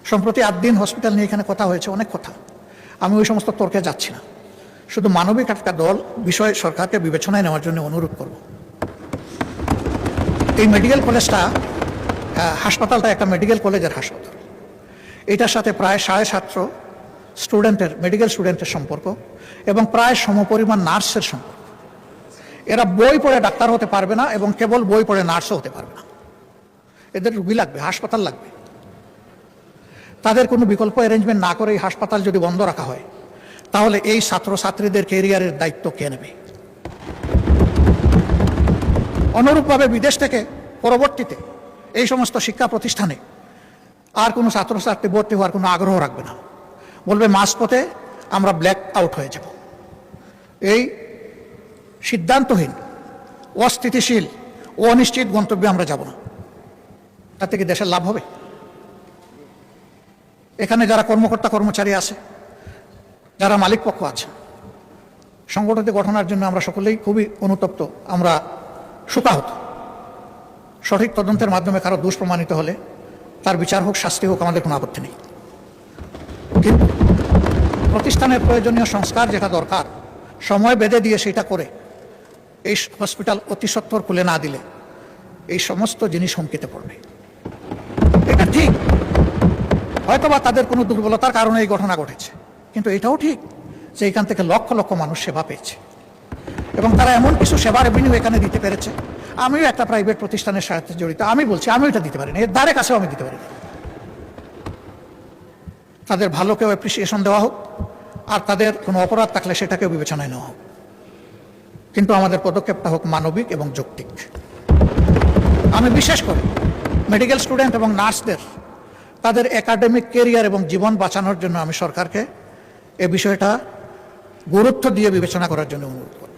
সম্প্রতি 8 দিন হসপিটাল নিয়ে এখানে কথা হয়েছে, অনেক কথা। আমি ওই সমস্ত তর্কে যাচ্ছি না, শুধু মানবিক একটা দল বিষয় সরকারকে বিবেচনায় নেওয়ার জন্য অনুরোধ করব। এই মেডিকেল কলেজটা, হাসপাতালটা একটা মেডিকেল কলেজের হাসপাতাল। এটার সাথে প্রায় 750 স্টুডেন্টের, মেডিকেল স্টুডেন্টের সম্পর্ক এবং প্রায় সমপরিমাণ নার্সের সম্পর্ক। এরা বই পড়ে ডাক্তার হতে পারবে না এবং কেবল বই পড়ে নার্সও হতে পারবে না। এদের রুগী লাগবে, হাসপাতাল লাগবে। তাদের কোনো বিকল্প অ্যারেঞ্জমেন্ট না করে এই হাসপাতাল যদি বন্ধ রাখা হয়, তাহলে এই ছাত্রছাত্রীদের ক্যারিয়ারের দায়িত্ব কে নেবে? অনুরূপভাবে বিদেশ থেকে পরবর্তীতে এই সমস্ত শিক্ষা প্রতিষ্ঠানে আর কোনো ছাত্রছাত্রী ভর্তি হওয়ার কোনো আগ্রহ রাখবে না, বলবে মাঝপথে আমরা ব্ল্যাক আউট হয়ে যাব। এই সিদ্ধান্তহীন, অস্থিতিশীল, অনিশ্চিত গন্তব্যে আমরা যাব না। তাতে কি দেশের লাভ হবে? এখানে যারা কর্মকর্তা কর্মচারী আছে, যারা মালিক পক্ষ আছে, সংগঠনটি গঠনের জন্য আমরা সকলেই খুবই অনুতপ্ত, আমরা শোকাহত। সঠিক তদন্তের মাধ্যমে কারো দোষ প্রমাণিত হলে তার বিচার হোক, শাস্তি হোক, আমাদের কোনো আপত্তি নেই। কিন্তু প্রতিষ্ঠানের প্রয়োজনীয় সংস্কার যেটা দরকার, সময় বেঁধে দিয়ে সেটা করে এই হসপিটাল অতি সত্বর খুলে না দিলে এই সমস্ত জিনিস হুমকিতে পড়বে। এটা ঠিক, হয়তোবা তাদের কোনো দুর্বলতার কারণে এই ঘটনা ঘটেছে, কিন্তু এটাও ঠিক যে এখান থেকে লক্ষ লক্ষ মানুষ সেবা পেয়েছে এবং তারা এমন কিছু সেবার রেভিনিউ এখানে দিতে পেরেছে। আমিও একটা প্রাইভেট প্রতিষ্ঠানের সাথে জড়িত, আমি বলছি আমি এটা দিতে পারি না, এর দ্বারে কাছেও আমি দিতে পারি না। তাদের ভালোকেও অ্যাপ্রিসিয়েশন দেওয়া হোক, আর তাদের কোনো অপরাধ থাকলে সেটাকেও বিবেচনায় নেওয়া হোক, কিন্তু আমাদের পদক্ষেপটা হোক মানবিক এবং যৌক্তিক। আমি বিশেষ করে মেডিকেল স্টুডেন্ট এবং নার্সদের তাদের একাডেমিক ক্যারিয়ার এবং জীবন বাঁচানোর জন্য আমি সরকারকে এ বিষয়টা গুরুত্ব দিয়ে বিবেচনা করার জন্য অনুরোধ করি।